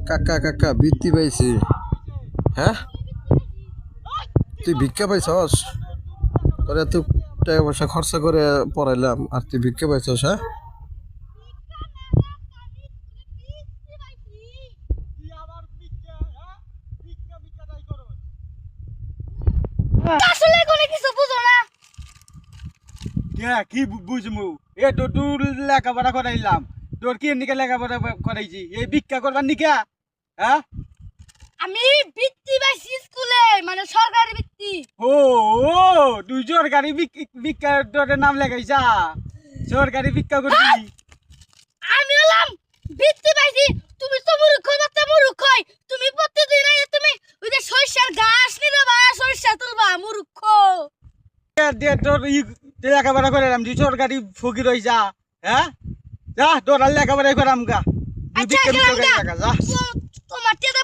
কাকা কাকা বৃত্তি পাইছি। হ্যাঁ, তুই ভিক্ষা পাইছস? তোর এত টাকা পয়সা খরচা করে পড়াইলাম আর তুই ভিক্ষা পাইছস? হ্যাঁ, আসলে কোনো কিছু বুঝো না। কি বুঝমু? এ তো তোর লেখাপড়া করাইলাম, তোর কি নিকে লেখাপড়া করাইছি? এই ভিক্ষা করবার নিকা? হ্যাঁ, আমি বৃত্তি পাইছি স্কুলে, মানে সরকারি বৃত্তি। ও ও তুই সরকারি ভিক্ষা তোর নাম লেখাইছা? সরকারি ভিক্ষা করবি? আমি হলাম বৃত্তি পাইছি। তুমি তো মূর্খ, বাচ্চা মূর্খই। তুমি প্রতিদিন আইয়া তুমি ওই যে সরিষার ঘাস নিবা, সরিষা তুলবা, মূর্খ। তোর লেখাপড়া করাইলাম, তুই সরকারি ফকির হইছা? হ্যাঁ, যা তোর আর লেখাপড়াই করাম গা। তুই আচ্ছা ভিক্ষা গেলাম ভিক্ষা গা। করে যা। তোমার টেদা